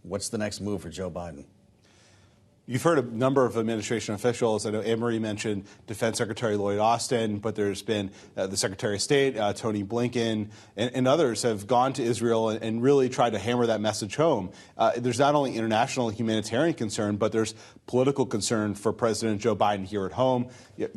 What's the next move for Joe Biden? You've heard a number of administration officials. I know Anne-Marie mentioned Defense Secretary Lloyd Austin, but there's been the Secretary of State, Tony Blinken, and others have gone to Israel and really tried to hammer that message home. There's not only international humanitarian concern, but there's political concern for President Joe Biden here at home.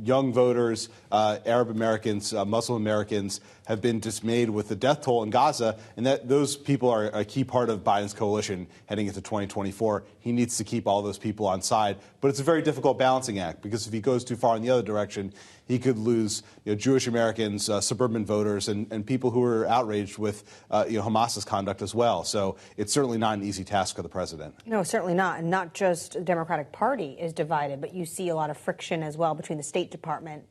Young voters, Arab Americans, Muslim Americans have been dismayed with the death toll in Gaza, and that those people are a key part of Biden's coalition heading into 2024. He needs to keep all those people on side, but it's a very difficult balancing act because if he goes too far in the other direction, he could lose Jewish Americans, suburban voters, and people who are outraged with Hamas's conduct as well. So it's certainly not an easy task for the president. No, certainly not. And not just the Democratic Party is divided, but you see a lot of friction as well between the State Department,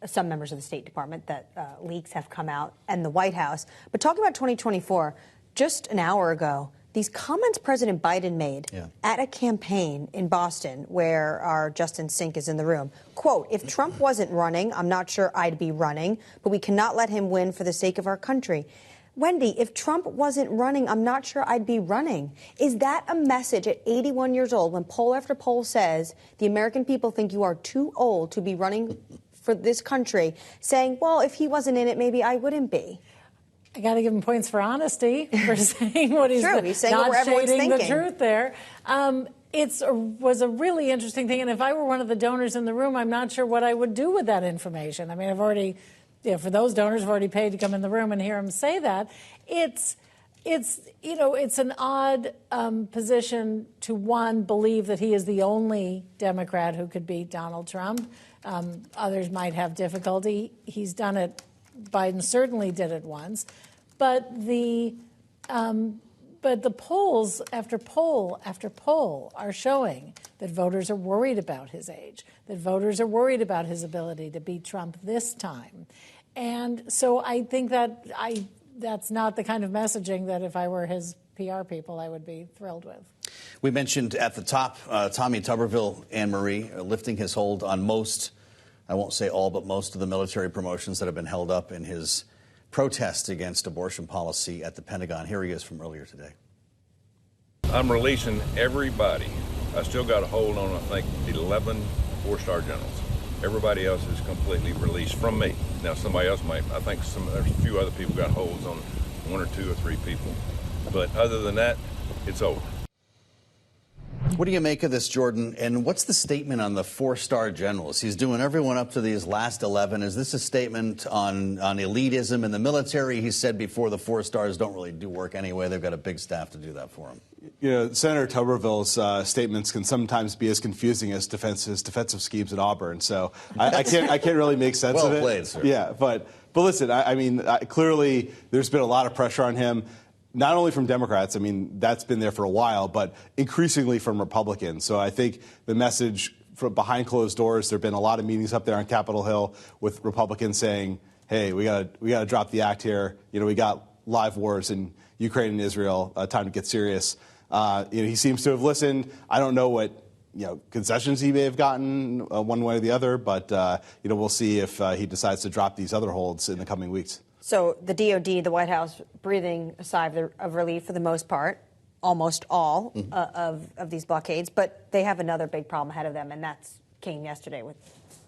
some members of the State Department that leaks have come out, and the White House. But talking about 2024, just an hour ago, these comments President Biden made at a campaign in Boston where our Justin Sink is in the room. Quote, if Trump wasn't running, I'm not sure I'd be running, but we cannot let him win for the sake of our country. Wendy, if Trump wasn't running, I'm not sure I'd be running. Is that a message at 81 years old when poll after poll says the American people think you are too old to be running for this country, saying, well, if he wasn't in it, maybe I wouldn't be? I got to give him points for honesty for saying what he's True, he's saying not what everyone's shading thinking. the truth there. It was a really interesting thing, and if I were one of the donors in the room, I'm not sure what I would do with that information. I mean, I've already, for those donors, I've already paid to come in the room and hear him say that. It's an odd position to, one, believe that he is the only Democrat who could beat Donald Trump. Others might have difficulty. He's done it. Biden certainly did it once, but the polls after poll after poll are showing that voters are worried about his age, that voters are worried about his ability to beat Trump this time, and so I think that that's not the kind of messaging that if I were his PR people, I would be thrilled with. We mentioned at the top Tommy Tuberville, Anne-Marie, lifting his hold on most, I won't say all, but most of the military promotions that have been held up in his protest against abortion policy at the Pentagon. Here he is from earlier today. I'm releasing everybody. I still got a hold on, I think, 11 four-star generals. Everybody else is completely released from me. Now, somebody else might, I think there's a few other people got holds on 1 or 2 or 3 people. But other than that, it's over. What do you make of this, Jordan? And what's the statement on the 4-star generals? He's doing everyone up to these last 11. Is this a statement on elitism in the military? He said before the 4 stars don't really do work anyway. They've got a big staff to do that for him. Senator Tuberville's statements can sometimes be as confusing as his defensive schemes at Auburn. So I can't really make sense of it. Well played, sir. Yeah, but listen, I mean, clearly there's been a lot of pressure on him. Not only from Democrats, I mean, that's been there for a while, but increasingly from Republicans. So I think the message from behind closed doors, there have been a lot of meetings up there on Capitol Hill with Republicans saying, hey, we got to drop the act here. We got live wars in Ukraine and Israel. Time to get serious. He seems to have listened. I don't know what concessions he may have gotten one way or the other, but we'll see if he decides to drop these other holds in the coming weeks. So the DOD, the White House, breathing a sigh of relief for the most part, almost all of these blockades. But they have another big problem ahead of them, and that came yesterday with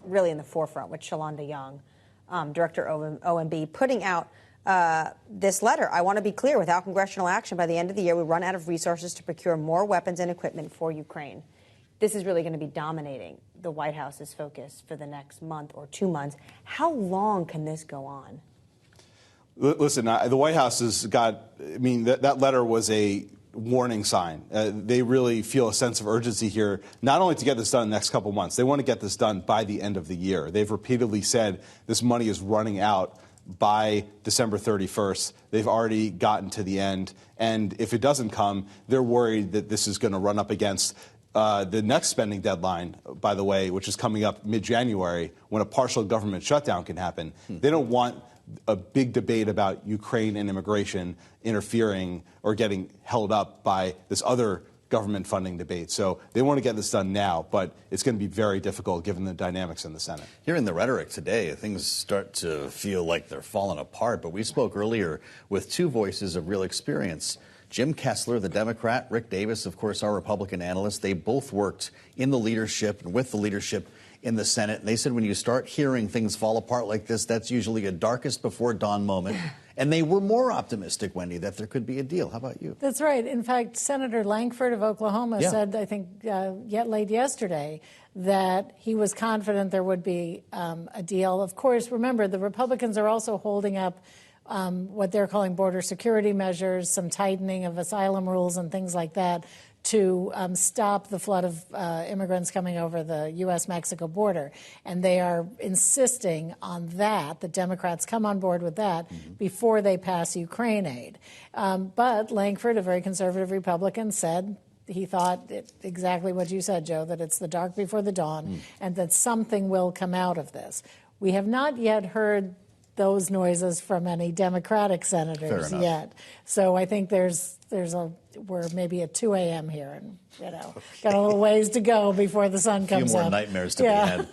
really in the forefront with Shalonda Young, Director OMB, putting out this letter. I want to be clear, without congressional action by the end of the year, we run out of resources to procure more weapons and equipment for Ukraine. This is really going to be dominating the White House's focus for the next month or 2 months. How long can this go on? Listen, the White House has got, that letter was a warning sign. They really feel a sense of urgency here, not only to get this done in the next couple months. They want to get this done by the end of the year. They've repeatedly said this money is running out by December 31st. They've already gotten to the end. And if it doesn't come, they're worried that this is going to run up against the next spending deadline, by the way, which is coming up mid-January, when a partial government shutdown can happen. They don't want a big debate about Ukraine and immigration interfering or getting held up by this other government funding debate. So they want to get this done now, but it's going to be very difficult given the dynamics in the Senate. Hearing the rhetoric today, things start to feel like they're falling apart. But we spoke earlier with 2 voices of real experience. Jim Kessler, the Democrat, Rick Davis, of course, our Republican analyst, they both worked in the leadership and with the leadership in the Senate. And they said when you start hearing things fall apart like this, that's usually a darkest before dawn moment. And they were more optimistic, Wendy, that there could be a deal. How about you? That's right. In fact, Senator Lankford of Oklahoma said, I think late yesterday, that he was confident there would be a deal. Of course, remember, the Republicans are also holding up what they're calling border security measures, some tightening of asylum rules and things like that, to stop the flood of immigrants coming over the U.S.-Mexico border. And they are insisting on that, the Democrats come on board with that before they pass Ukraine aid. But Lankford, a very conservative Republican, said he thought exactly what you said, Joe, that it's the dark before the dawn and that something will come out of this. We have not yet heard those noises from any Democratic senators yet. So I think we're maybe at 2 a.m. here, and got a little ways to go before the sun comes up. A few more nightmares to be had.